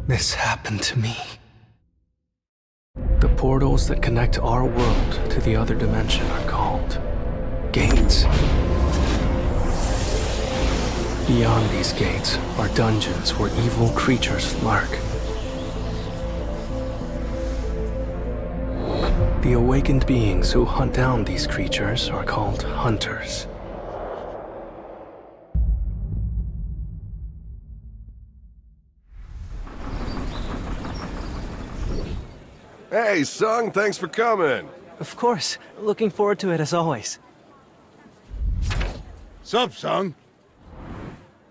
This happened to me. The portals that connect our world to the other dimension are called gates. Beyond these gates are dungeons where evil creatures lurk. The awakened beings who hunt down these creatures are called hunters. Hey, Sung, thanks for coming. Of course. Looking forward to it as always. Sup, Sung?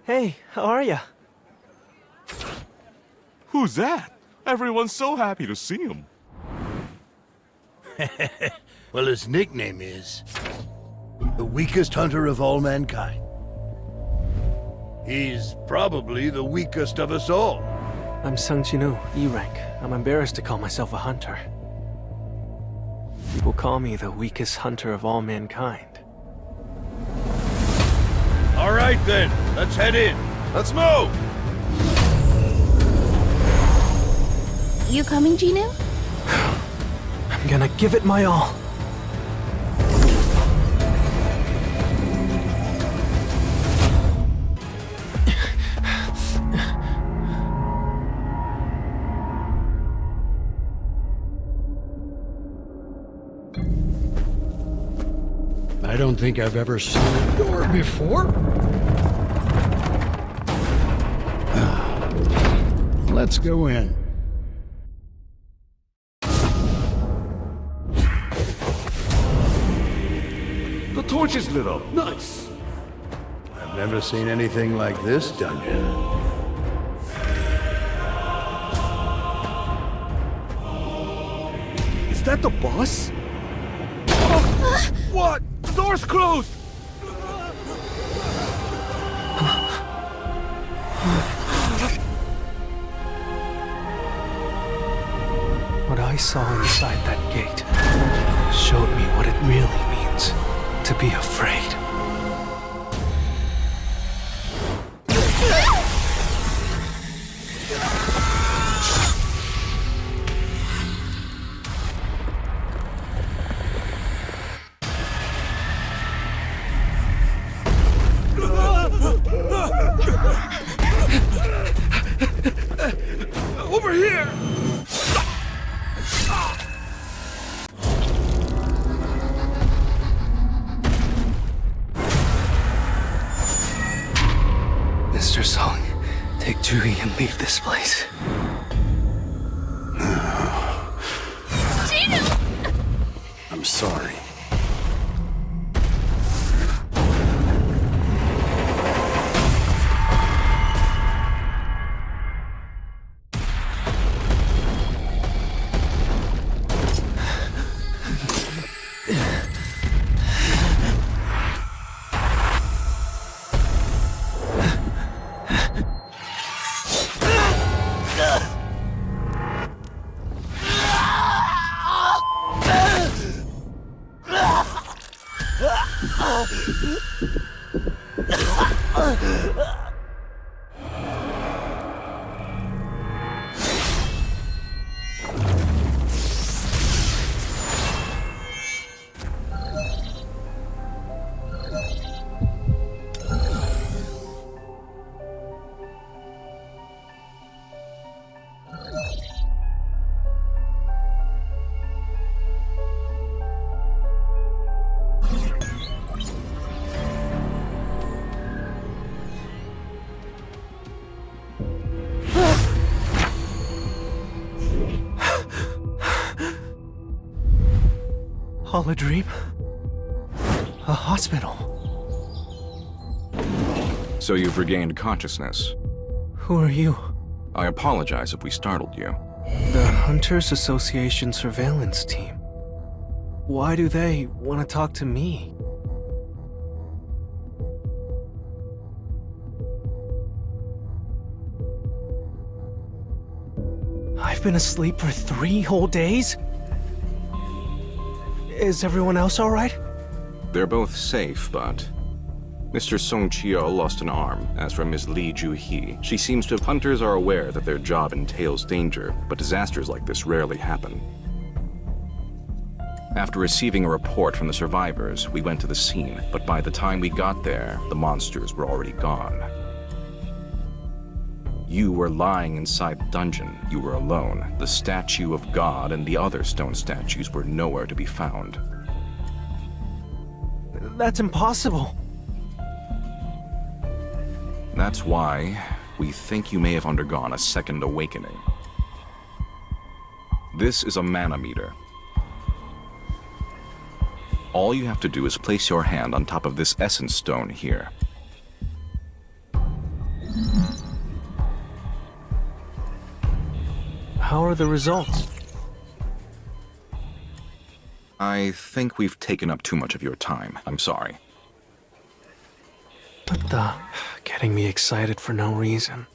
Hey, how are ya? Who's that? Everyone's so happy to see him. Well, his nickname is the weakest hunter of all mankind. He's probably the weakest of us all. I'm Sung Jinwoo, E-rank. I'm embarrassed to call myself a hunter. People call me the weakest hunter of all mankind. All right, then. Let's head in. Let's move! You coming, Jinwoo? I'm gonna give it my all. I don't think I've ever seen a door before. Let's go in. The torch is lit up. Nice. I've never seen anything like this dungeon. Is that the boss? Oh, what? The door's closed! What I saw inside that gate showed me what it really means to be afraid. Over here! Mr. Sung, take Juhi and leave this place. I'm sorry. All a dream? A hospital? So you've regained consciousness. Who are you? I apologize if we startled you. The Hunters Association surveillance team. Why do they want to talk to me? I've been asleep for 3 whole days? Is everyone else all right? They're both safe, but Mr. Sung Chio lost an arm. As for Ms. Lee Ju-hee, she seems to... Hunters are aware that their job entails danger, but disasters like this rarely happen. After receiving a report from the survivors, we went to the scene, but by the time we got there, the monsters were already gone. You were lying inside the dungeon. You were alone. The statue of God and the other stone statues were nowhere to be found. That's impossible. That's why we think you may have undergone a second awakening. This is a mana meter. All you have to do is place your hand on top of this essence stone here. How are the results? I think we've taken up too much of your time. I'm sorry. What the? Getting me excited for no reason.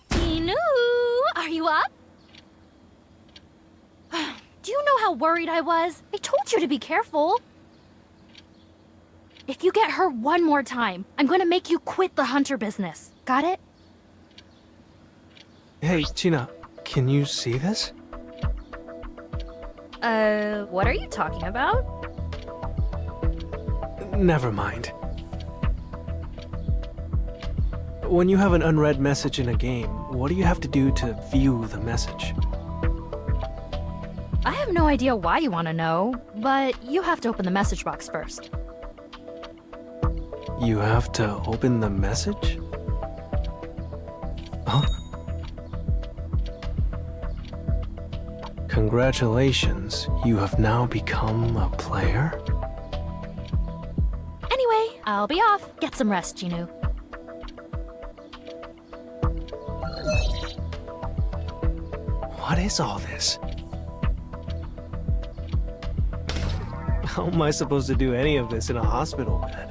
Jinwoo, are you up? Do you know how worried I was? I told you to be careful. If you get her one more time, I'm gonna make you quit the hunter business. Got it? Hey, Gina, can you see this? What are you talking about? Never mind. When you have an unread message in a game, what do you have to do to view the message? I have no idea why you want to know, but you have to open the message box first. You have to open the message? Huh? Congratulations, you have now become a player? Anyway, I'll be off. Get some rest, Jinwoo. What is all this? How am I supposed to do any of this in a hospital bed?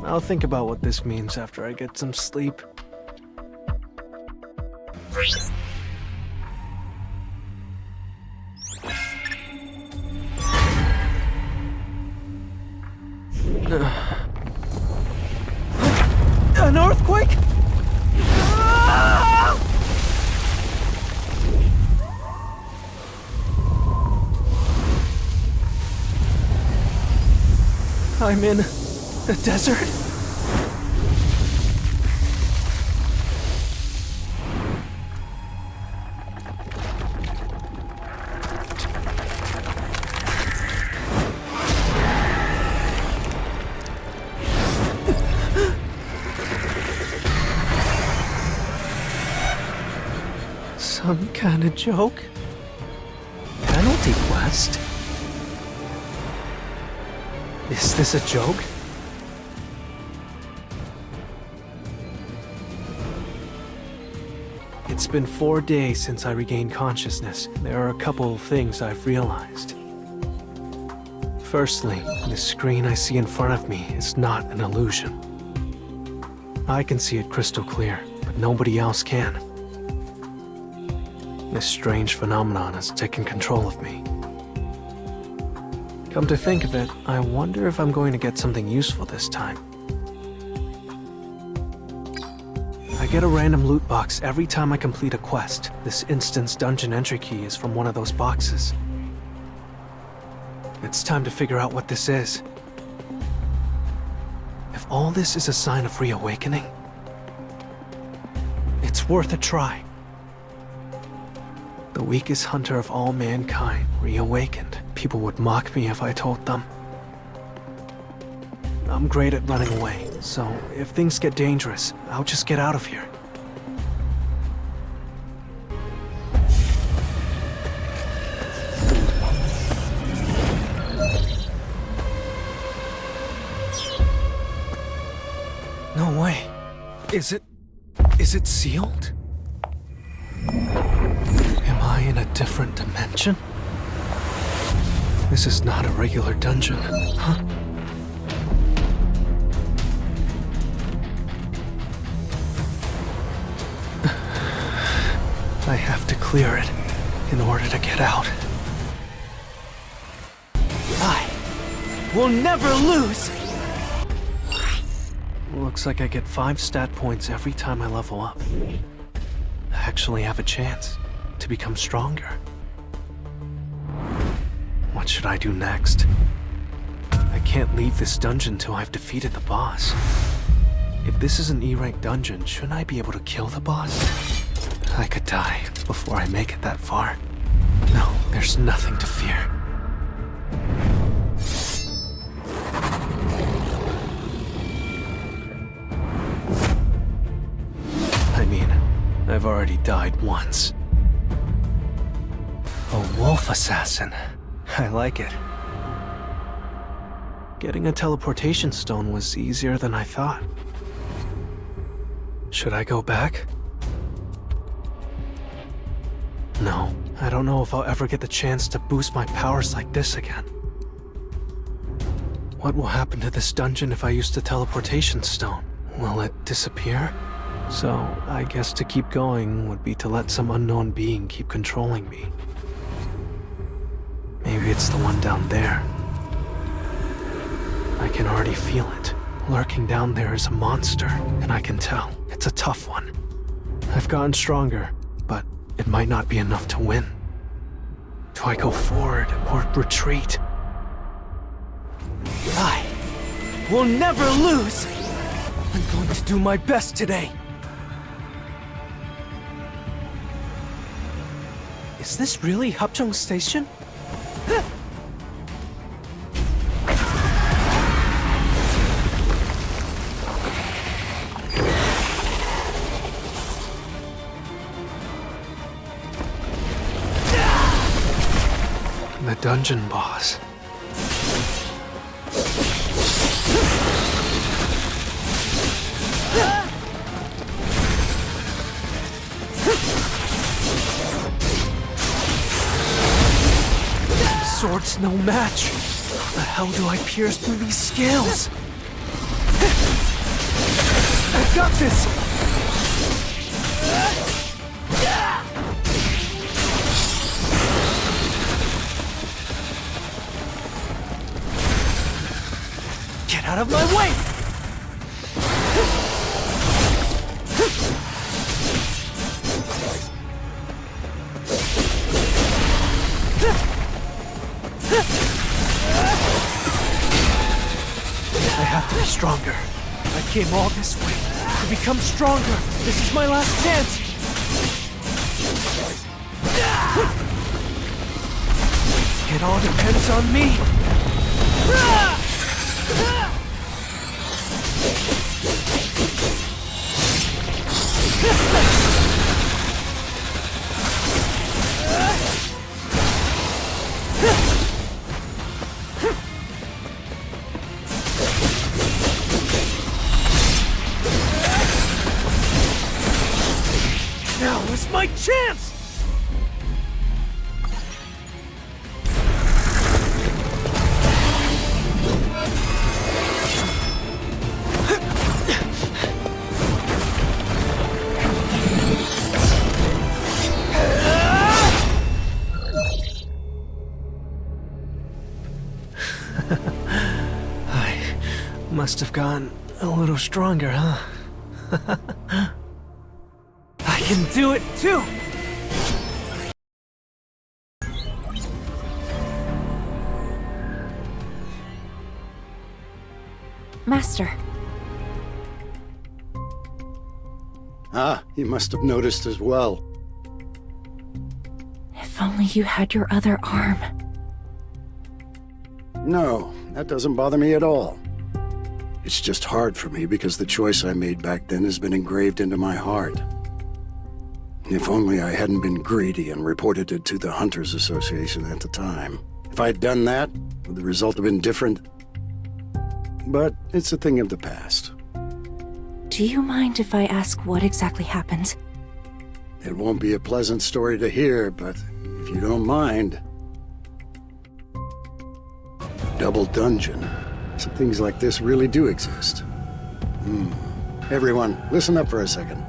I'll think about what this means after I get some sleep. An earthquake? I'm in the desert? Some kind of joke? Penalty quest? Is this a joke? It's been 4 days since I regained consciousness. There are a couple of things I've realized. Firstly, the screen I see in front of me is not an illusion. I can see it crystal clear, but nobody else can. This strange phenomenon has taken control of me. Come to think of it, I wonder if I'm going to get something useful this time. I get a random loot box every time I complete a quest. This instant's dungeon entry key is from one of those boxes. It's time to figure out what this is. If all this is a sign of reawakening, it's worth a try. The weakest hunter of all mankind reawakened. People would mock me if I told them. I'm great at running away, so if things get dangerous, I'll just get out of here. No way. Is it sealed? Am I in a different dimension? This is not a regular dungeon, huh? I have to clear it in order to get out. will never lose! Looks like I get 5 stat points every time I level up. I actually have a chance to become stronger. What should I do next? I can't leave this dungeon till I've defeated the boss. If this is an E-rank dungeon, shouldn't I be able to kill the boss? I could die before I make it that far. No, there's nothing to fear. I mean, I've already died once. A wolf assassin. I like it. Getting a teleportation stone was easier than I thought. Should I go back? No, I don't know if I'll ever get the chance to boost my powers like this again. What will happen to this dungeon if I use the teleportation stone? Will it disappear? So, I guess to keep going would be to let some unknown being keep controlling me. Maybe it's the one down there. I can already feel it. Lurking down there is a monster, and I can tell it's a tough one. I've gotten stronger, but it might not be enough to win. Do I go forward or retreat? I will never lose! I'm going to do my best today. Is this really Hapjeong Station? The dungeon boss. Sword's no match. How the hell do I pierce through these scales? I got this! Get out of my way! I have to be stronger. I came all this way to become stronger. This is my last chance. It all depends on me. Now is my chance! I must have gotten a little stronger, huh? I can do it too! Master. Ah, you must have noticed as well. If only you had your other arm. No, that doesn't bother me at all. It's just hard for me because the choice I made back then has been engraved into my heart. If only I hadn't been greedy and reported it to the Hunters Association at the time. If I'd done that, would the result have been different? But it's a thing of the past. Do you mind if I ask what exactly happened? It won't be a pleasant story to hear, but if you don't mind... Double dungeon. So things like this really do exist. Everyone, listen up for a second.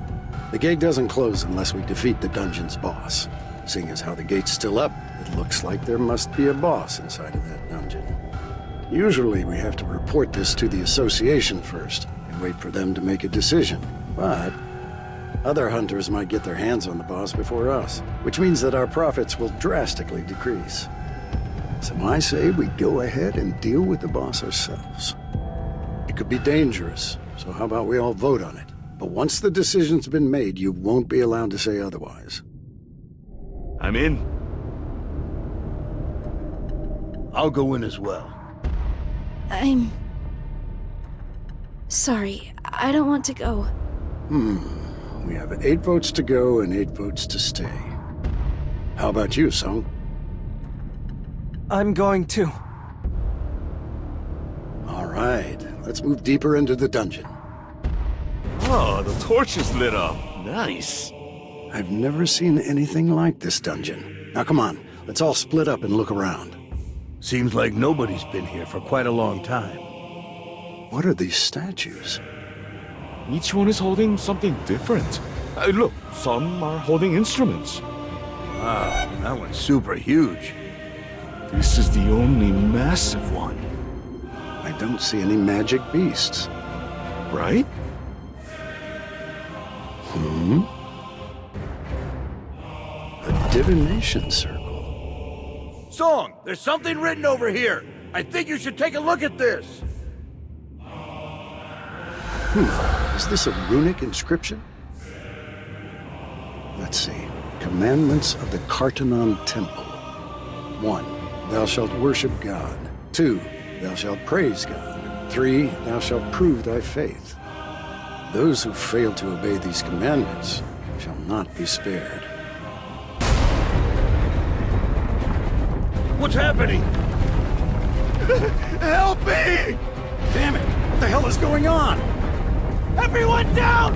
The gate doesn't close unless we defeat the dungeon's boss. Seeing as how the gate's still up, it looks like there must be a boss inside of that dungeon. Usually we have to report this to the association first and wait for them to make a decision. But other hunters might get their hands on the boss before us, which means that our profits will drastically decrease. So I say we go ahead and deal with the boss ourselves. It could be dangerous, so how about we all vote on it? But once the decision's been made, you won't be allowed to say otherwise. I'm in. I'll go in as well. I'm... sorry, I don't want to go. We have 8 votes to go and 8 votes to stay. How about you, Sung? I'm going too. All right, let's move deeper into the dungeon. Oh, the torch is lit up. Nice. I've never seen anything like this dungeon. Now come on, let's all split up and look around. Seems like nobody's been here for quite a long time. What are these statues? Each one is holding something different. Look, some are holding instruments. Wow, that one's super huge. This is the only massive one, I don't see any magic beasts. right? A divination circle. Song, there's something written over here. I think you should take a look at this. Is this a runic inscription? Let's see. Commandments of the Kartanon Temple. 1. Thou shalt worship God. 2. Thou shalt praise God. 3. Thou shalt prove thy faith. Those who fail to obey these commandments shall not be spared. What's happening? Help me! Damn it! What the hell is going on? Everyone down!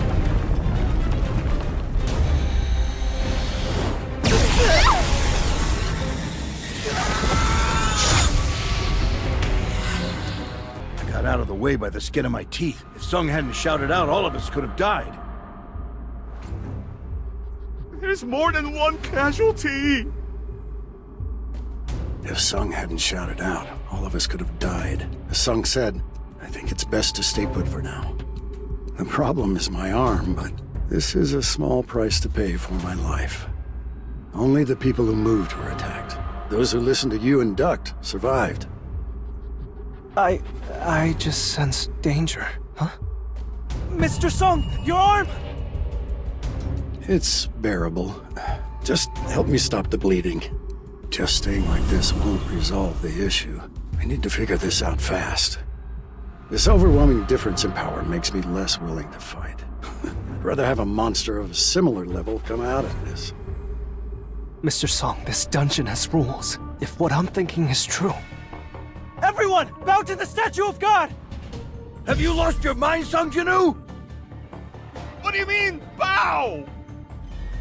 I got out of the way by the skin of my teeth. If Sung hadn't shouted out, all of us could have died. There's more than one casualty. If Sung hadn't shouted out, all of us could have died. As Sung said, I think it's best to stay put for now. The problem is my arm, but this is a small price to pay for my life. Only the people who moved were attacked. Those who listened to you and ducked survived. I just sensed danger, huh? Mr. Sung, your arm! It's bearable. Just help me stop the bleeding. Just staying like this won't resolve the issue. I need to figure this out fast. This overwhelming difference in power makes me less willing to fight. I'd rather have a monster of a similar level come out of this. Mr. Song, this dungeon has rules. If what I'm thinking is true, Everyone, bow to the statue of God! Have you lost your mind, Sung Jinwoo? What do you mean, bow?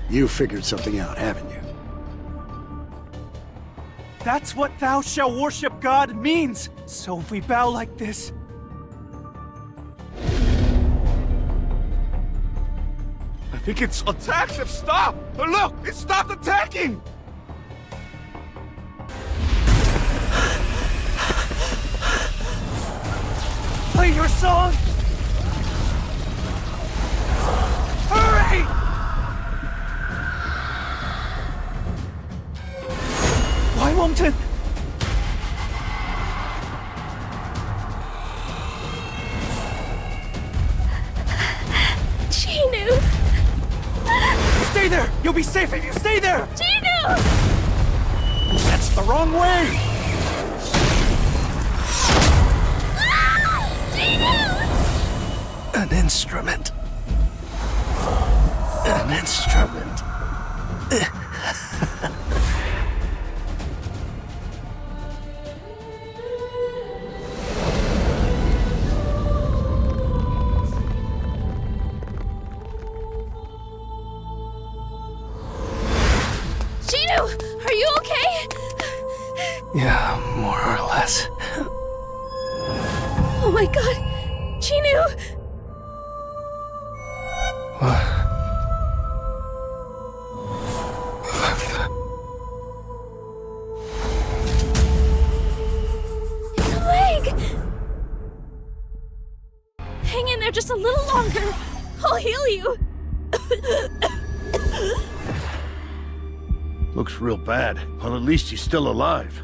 You figured something out, haven't you? That's what thou shalt worship God means. So if we bow like this, I think its attacks have stopped. Look, it stopped attacking. play your song! Hurry! Why won't it? Jinwoo! Stay there! You'll be safe if you stay there! Jinwoo! That's the wrong way! an instrument. An instrument. Jinwoo, are you okay? Yeah, more or less. Oh my god, Jinwoo! He's awake! Hang in there just a little longer. I'll heal you. Looks real bad. Well, at least he's still alive.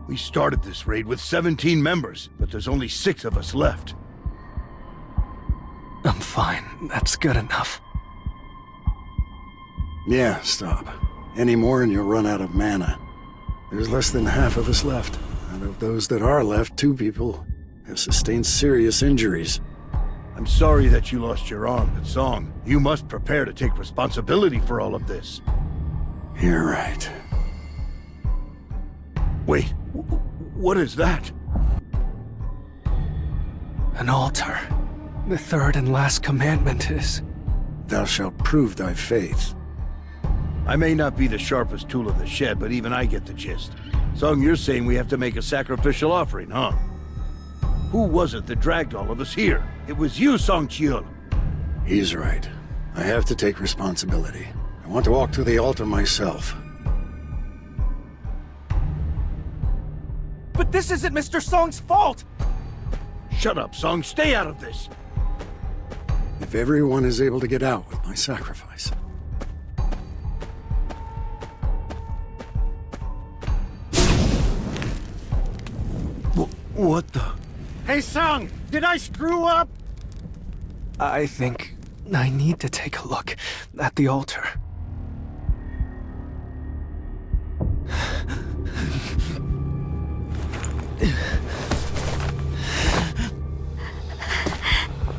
We started this raid with 17 members, but there's only 6 of us left. I'm fine. That's good enough. Yeah, stop. Any more and you'll run out of mana. There's less than half of us left. Out of those that are left, 2 people have sustained serious injuries. I'm sorry that you lost your arm, but Song, you must prepare to take responsibility for all of this. You're right. Wait, what is that? An altar. The third and last commandment is... Thou shalt prove thy faith. I may not be the sharpest tool in the shed, but even I get the gist. Song, you're saying we have to make a sacrificial offering, huh? Who was it that dragged all of us here? It was you, Song Jiwoo. He's right. I have to take responsibility. I want to walk to the altar myself. But this isn't Mr. Song's fault! Shut up, Song. Stay out of this. If everyone is able to get out with my sacrifice. What the? Hey, Sung! Did I screw up? I think I need to take a look at the altar.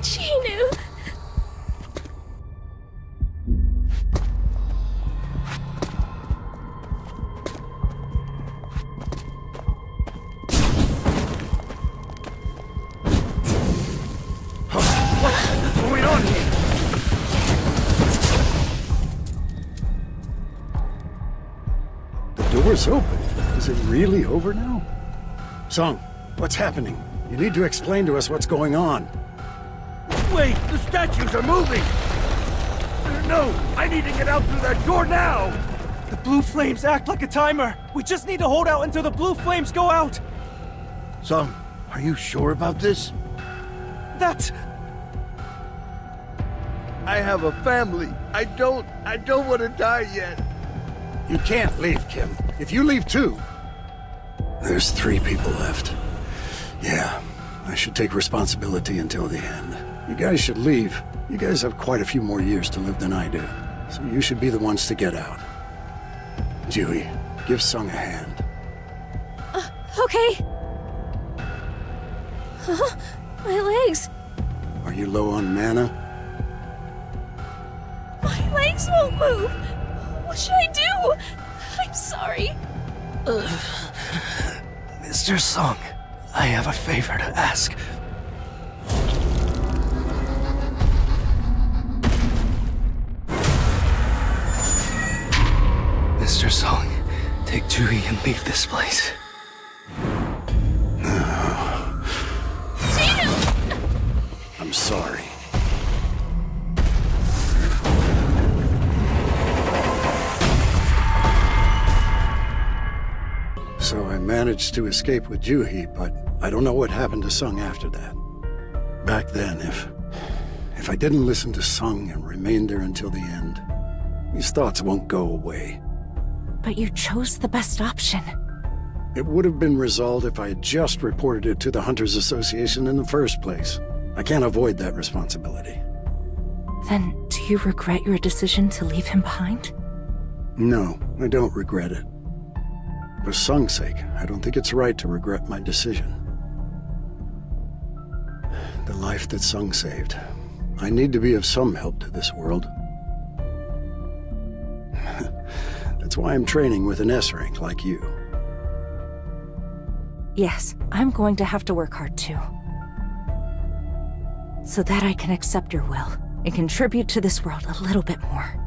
Jinwoo. What's going on here? The door's open. Is it really over now? Sung, what's happening? You need to explain to us what's going on. Wait, the statues are moving! No, I need to get out through that door now! The blue flames act like a timer. We just need to hold out until the blue flames go out. Sung, are you sure about this? That's... I have a family. I don't want to die yet. You can't leave, Kim. If you leave too... There's 3 people left. Yeah, I should take responsibility until the end. You guys should leave. You guys have quite a few more years to live than I do. So you should be the ones to get out. Dewey, give Sung a hand. Okay. Huh? My legs. Are you low on mana? My legs won't move. What should I do? I'm sorry. Mr. Sung, I have a favor to ask. Mr. Sung, take Dewey and leave this place. I'm sorry. So I managed to escape with Juhi, but I don't know what happened to Sung after that. Back then, if I didn't listen to Sung and remained there until the end, these thoughts won't go away. But you chose the best option. It would have been resolved if I had just reported it to the Hunters Association in the first place. I can't avoid that responsibility. Then, do you regret your decision to leave him behind? No, I don't regret it. For Sung's sake, I don't think it's right to regret my decision. The life that Sung saved. I need to be of some help to this world. That's why I'm training with an S rank like you. Yes, I'm going to have to work hard too. So that I can accept your will and contribute to this world a little bit more.